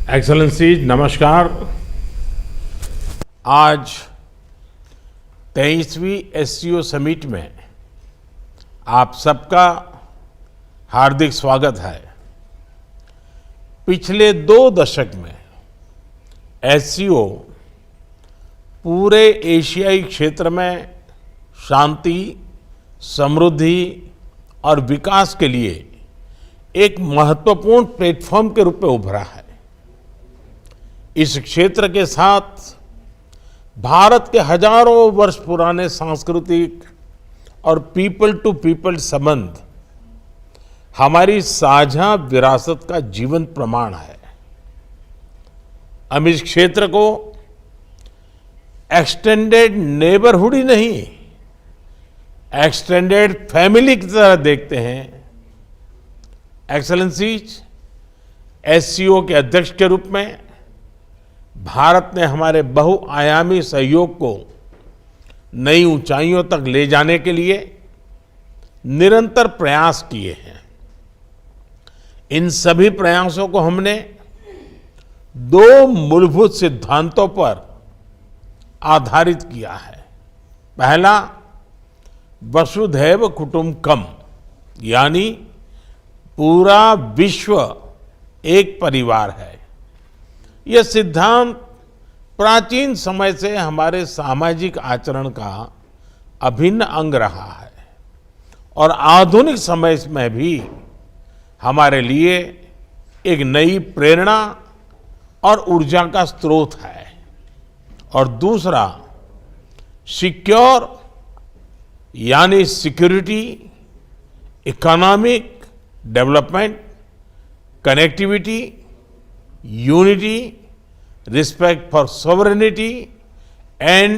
Excellencies नमस्कार। आज 23वीं SCO summit में आप सबका हार्दिक स्वागत है। पिछले 2 दशक में एससीओ पूरे एशियाई क्षेत्र में शांति, समृद्धि और विकास के लिए एक महत्वपूर्ण प्लेटफॉर्म के रूप में उभरा है। इस क्षेत्र के साथ भारत के हजारों वर्ष पुराने सांस्कृतिक और पीपल टू पीपल संबंध हमारी साझा विरासत का जीवंत प्रमाण है। हम इस क्षेत्र को एक्सटेंडेड नेबरहुड ही नहीं, एक्सटेंडेड फैमिली की तरह देखते हैं। एक्सेलेंसीज, एससीओ के अध्यक्ष के रूप में भारत ने हमारे बहुआयामी सहयोग को नई ऊंचाइयों तक ले जाने के लिए निरंतर प्रयास किए हैं। इन सभी प्रयासों को हमने 2 मूलभूत सिद्धांतों पर आधारित किया है। पहला, वसुधैव कुटुंबकम, यानी पूरा विश्व एक परिवार है। यह सिद्धांत प्राचीन समय से हमारे सामाजिक आचरण का अभिन्न अंग रहा है और आधुनिक समय में भी हमारे लिए एक नई प्रेरणा और ऊर्जा का स्रोत है। और दूसरा, सिक्योर यानी security, economic development, connectivity, unity, respect for sovereignty and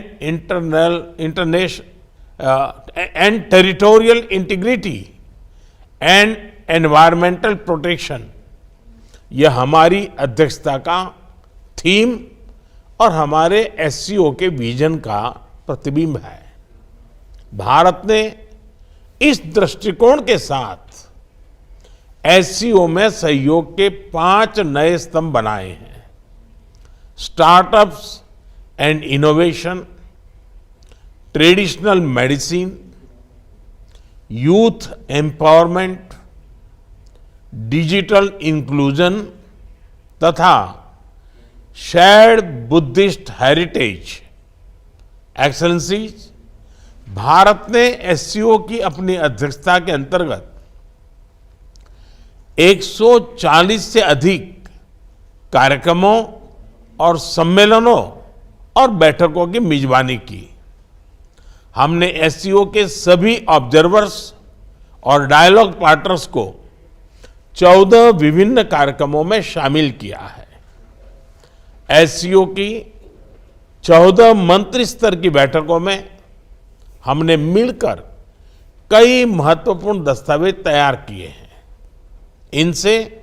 and territorial integrity and environmental protection, यह हमारी अध्यक्षता का थीम और हमारे एससीओ के विजन का प्रतिबिंब है। भारत ने इस दृष्टिकोण के साथ एससीओ में सहयोग के 5 नए स्तंभ बनाए हैं। Startups and innovation, traditional medicine, youth empowerment, digital inclusion तथा shared Buddhist heritage. Excellencies, Bharat ने एससीओ की अपनी अध्यक्षता के अंतर्गत 140 से अधिक कार्यक्रमों और सम्मेलनों और बैठकों की मेजबानी की। हमने एससीओ के सभी ऑब्जर्वर्स और डायलॉग पार्टनर्स को 14 विभिन्न कार्यक्रमों में शामिल किया है। एससीओ की 14 मंत्री स्तर की बैठकों में हमने मिलकर कई महत्वपूर्ण दस्तावेज तैयार किए हैं। इनसे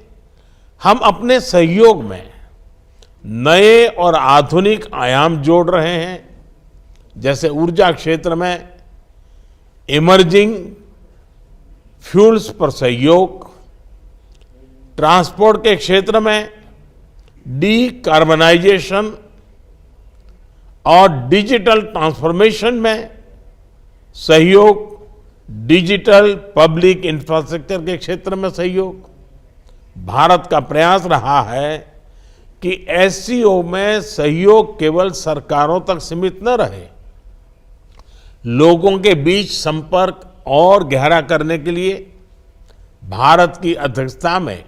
हम अपने सहयोग में नए और आधुनिक आयाम जोड़ रहे हैं, जैसे ऊर्जा क्षेत्र में इमर्जिंग फ्यूल्स पर सहयोग, ट्रांसपोर्ट के क्षेत्र में डीकार्बनाइजेशन और डिजिटल ट्रांसफॉर्मेशन में सहयोग, डिजिटल पब्लिक इंफ्रास्ट्रक्चर के क्षेत्र में सहयोग। भारत का प्रयास रहा है कि एससीओ में सहयोग केवल सरकारों तक सीमित न रहे, लोगों के बीच संपर्क और गहरा करने के लिए भारत की अध्यक्षता में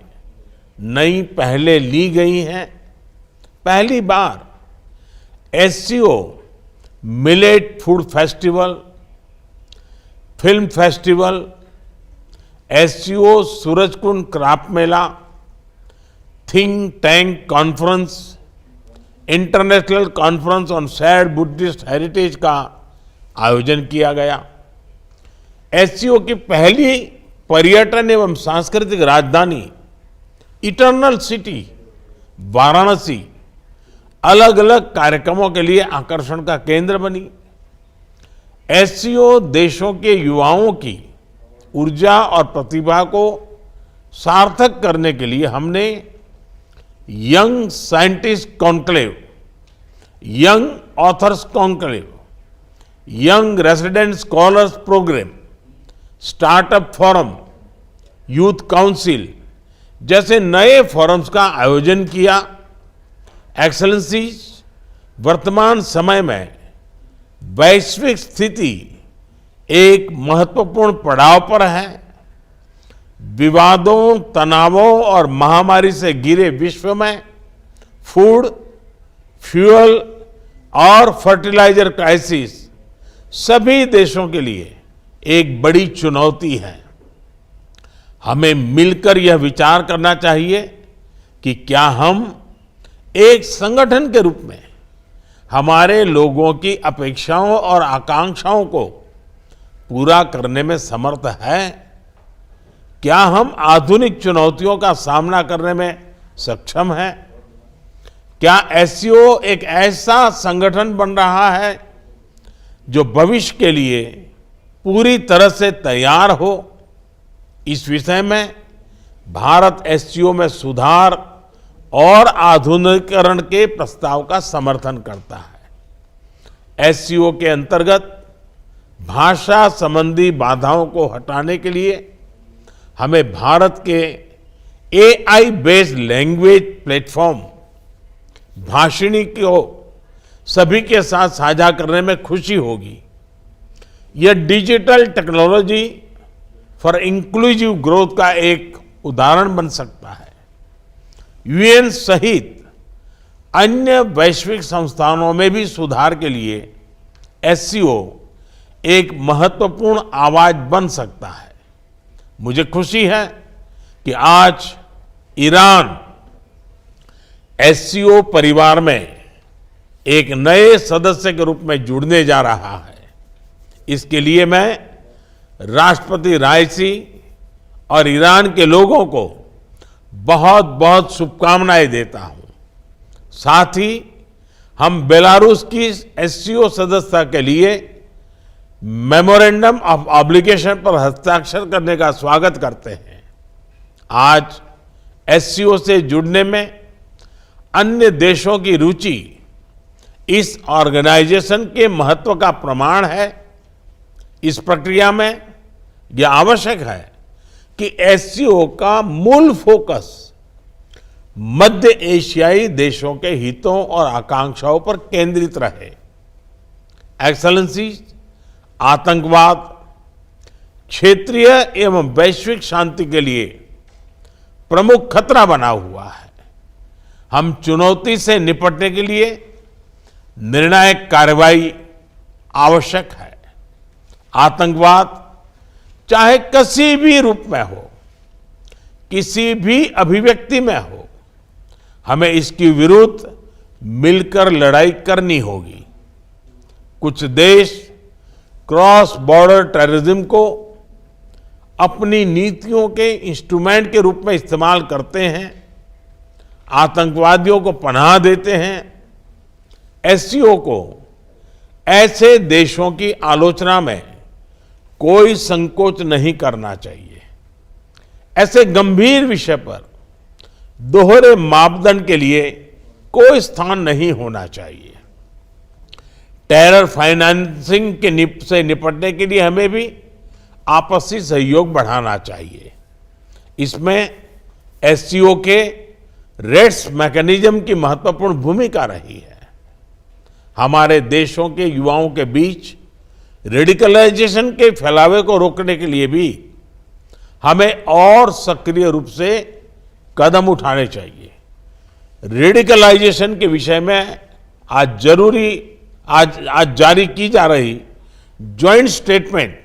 नई पहलें ली गई हैं। पहली बार SCO millet food festival, film festival, SCO Surajkund craft मेला, think tank conference, international conference on shared Buddhist heritage का आयोजन किया गया। एससीओ की पहली पर्यटन एवं सांस्कृतिक राजधानी इटर्नल सिटी वाराणसी अलग अलग कार्यक्रमों के लिए आकर्षण का केंद्र बनी। एससीओ देशों के युवाओं की ऊर्जा और प्रतिभा को सार्थक करने के लिए हमने young scientist conclave, young authors conclave, young resident scholars programme, startup forum, youth council जैसे नए फोरम्स का आयोजन किया। एक्सेलेंसीज, वर्तमान समय में वैश्विक स्थिति एक महत्वपूर्ण पड़ाव पर है। विवादों, तनावों और महामारी से घिरे विश्व में फूड, फ्यूल और फर्टिलाइजर क्राइसिस सभी देशों के लिए एक बड़ी चुनौती है। हमें मिलकर यह विचार करना चाहिए कि क्या हम एक संगठन के रूप में हमारे लोगों की अपेक्षाओं और आकांक्षाओं को पूरा करने में समर्थ है। क्या हम आधुनिक चुनौतियों का सामना करने में सक्षम हैं? क्या एससीओ एक ऐसा संगठन बन रहा है जो भविष्य के लिए पूरी तरह से तैयार हो? इस विषय में भारत एससीओ में सुधार और आधुनिकीकरण के प्रस्ताव का समर्थन करता है। एससीओ के अंतर्गत भाषा संबंधी बाधाओं को हटाने के लिए हमें भारत के AI based language platform Bhashini को सभी के साथ साझा करने में खुशी होगी। यह digital technology for inclusive growth का एक उदाहरण बन सकता है। यूएन सहित अन्य वैश्विक संस्थानों में भी सुधार के लिए एससीओ एक महत्वपूर्ण आवाज बन सकता है। मुझे खुशी है कि आज ईरान एससीओ परिवार में एक नए सदस्य के रूप में जुड़ने जा रहा है। इसके लिए मैं राष्ट्रपति राइसी और ईरान के लोगों को बहुत बहुत शुभकामनाएं देता हूं। साथ ही हम बेलारूस की एससीओ सदस्यता के लिए मेमोरेंडम ऑफ ऑब्लिगेशन पर हस्ताक्षर करने का स्वागत करते हैं। आज एससीओ से जुड़ने में अन्य देशों की रुचि इस ऑर्गेनाइजेशन के महत्व का प्रमाण है। इस प्रक्रिया में यह आवश्यक है कि एससीओ का मूल फोकस मध्य एशियाई देशों के हितों और आकांक्षाओं पर केंद्रित रहे। एक्सेलेंसी, आतंकवाद क्षेत्रीय एवं वैश्विक शांति के लिए प्रमुख खतरा बना हुआ है। हम चुनौती से निपटने के लिए निर्णायक कार्रवाई आवश्यक है। आतंकवाद चाहे किसी भी रूप में हो, किसी भी अभिव्यक्ति में हो, हमें इसके विरुद्ध मिलकर लड़ाई करनी होगी। कुछ देश क्रॉस बॉर्डर टेररिज्म को अपनी नीतियों के इंस्ट्रूमेंट के रूप में इस्तेमाल करते हैं, आतंकवादियों को पनाह देते हैं। एससीओ को ऐसे देशों की आलोचना में कोई संकोच नहीं करना चाहिए। ऐसे गंभीर विषय पर दोहरे मापदंड के लिए कोई स्थान नहीं होना चाहिए। टेरर फाइनेंसिंग से निपटने के लिए हमें भी आपसी सहयोग बढ़ाना चाहिए। इसमें एससीओ के रेड्स मैकेनिज्म की महत्वपूर्ण भूमिका रही है। हमारे देशों के युवाओं के बीच रेडिकलाइजेशन के फैलावे को रोकने के लिए भी हमें और सक्रिय रूप से कदम उठाने चाहिए। रेडिकलाइजेशन के विषय में आज जारी की जा रही ज्वाइंट स्टेटमेंट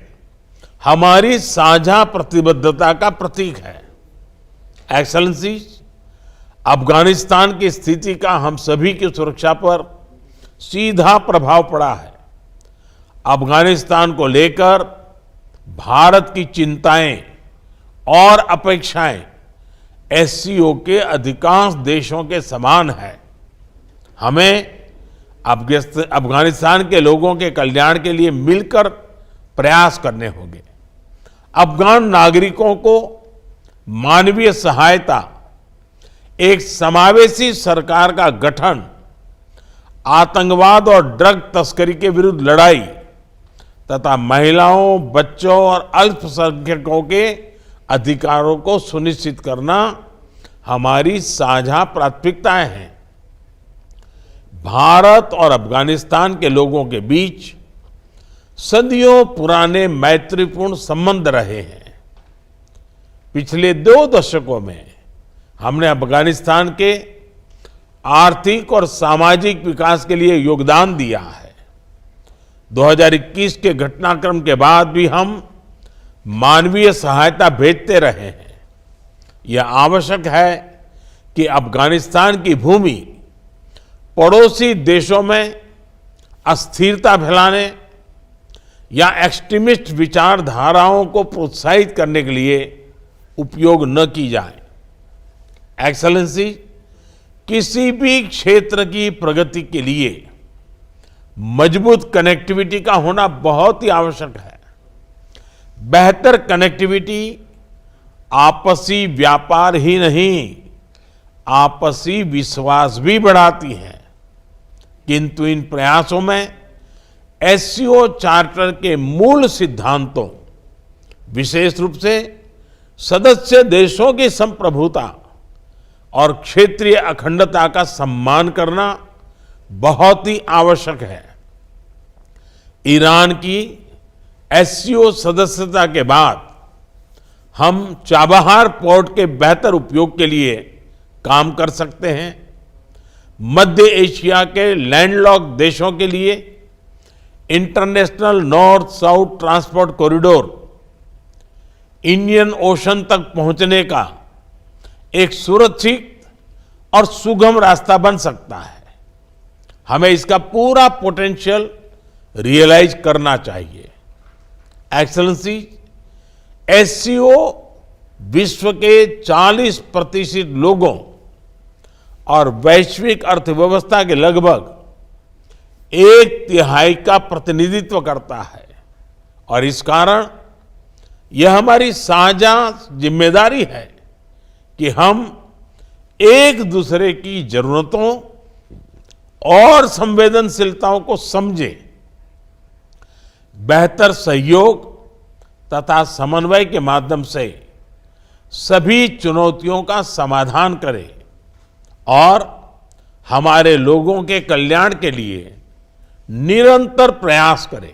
हमारी साझा प्रतिबद्धता का प्रतीक है। एक्सेलेंसी, अफगानिस्तान की स्थिति का हम सभी की सुरक्षा पर सीधा प्रभाव पड़ा है। अफगानिस्तान को लेकर भारत की चिंताएं और अपेक्षाएं एससीओ के अधिकांश देशों के समान है। हमें अफगानिस्तान के लोगों के कल्याण के लिए मिलकर प्रयास करने होंगे। अफगान नागरिकों को मानवीय सहायता एक समावेशी सरकार का गठन, आतंकवाद और ड्रग तस्करी के विरुद्ध लड़ाई तथा महिलाओं, बच्चों और अल्पसंख्यकों के अधिकारों को सुनिश्चित करना हमारी साझा प्राथमिकताएं हैं। भारत और अफगानिस्तान के लोगों के बीच सदियों पुराने मैत्रीपूर्ण संबंध रहे हैं। पिछले 2 दशकों में हमने अफगानिस्तान के आर्थिक और सामाजिक विकास के लिए योगदान दिया है। 2021 के घटनाक्रम के बाद भी हम मानवीय सहायता भेजते रहे हैं। यह आवश्यक है कि अफगानिस्तान की भूमि पड़ोसी देशों में अस्थिरता फैलाने या एक्सट्रीमिस्ट विचारधाराओं को प्रोत्साहित करने के लिए उपयोग न की जाए। एक्सेलेंसी, किसी भी क्षेत्र की प्रगति के लिए मजबूत कनेक्टिविटी का होना बहुत ही आवश्यक है। बेहतर कनेक्टिविटी आपसी व्यापार ही नहीं, आपसी विश्वास भी बढ़ाती है। किंतु इन प्रयासों में एससीओ चार्टर के मूल सिद्धांतों, विशेष रूप से सदस्य देशों की संप्रभुता और क्षेत्रीय अखंडता का सम्मान करना बहुत ही आवश्यक है। ईरान की एससीओ सदस्यता के बाद हम चाबहार पोर्ट के बेहतर उपयोग के लिए काम कर सकते हैं। मध्य एशिया के लैंडलॉक देशों के लिए international north south transport corridor Indian ocean तक पहुंचने का एक सुरक्षित और सुगम रास्ता बन सकता है। हमें इसका पूरा पोटेंशियल रियलाइज करना चाहिए। एक्सेलेंसी, एससीओ विश्व के 40% लोगों और वैश्विक अर्थव्यवस्था के लगभग 1/3 का प्रतिनिधित्व करता है और इस कारण यह हमारी साझा जिम्मेदारी है कि हम एक दूसरे की जरूरतों और संवेदनशीलताओं को समझें, बेहतर सहयोग तथा समन्वय के माध्यम से सभी चुनौतियों का समाधान करें और हमारे लोगों के कल्याण के लिए निरंतर प्रयास करें।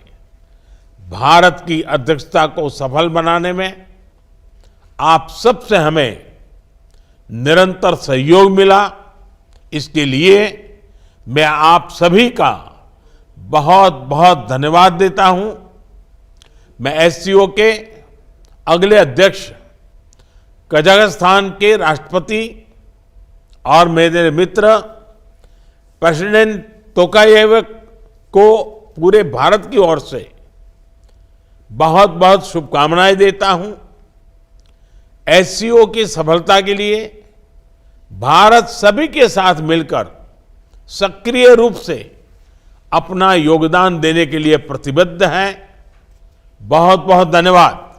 भारत की अध्यक्षता को सफल बनाने में आप सबसे हमें निरंतर सहयोग मिला, इसके लिए मैं आप सभी का बहुत बहुत धन्यवाद देता हूं। मैं एससीओ के अगले अध्यक्ष कजाकिस्तान के राष्ट्रपति और मेरे मित्र प्रेसिडेंट तोकायेव को पूरे भारत की ओर से बहुत बहुत शुभकामनाएं देता हूं। एससीओ की सफलता के लिए भारत सभी के साथ मिलकर सक्रिय रूप से अपना योगदान देने के लिए प्रतिबद्ध है। बहुत बहुत धन्यवाद।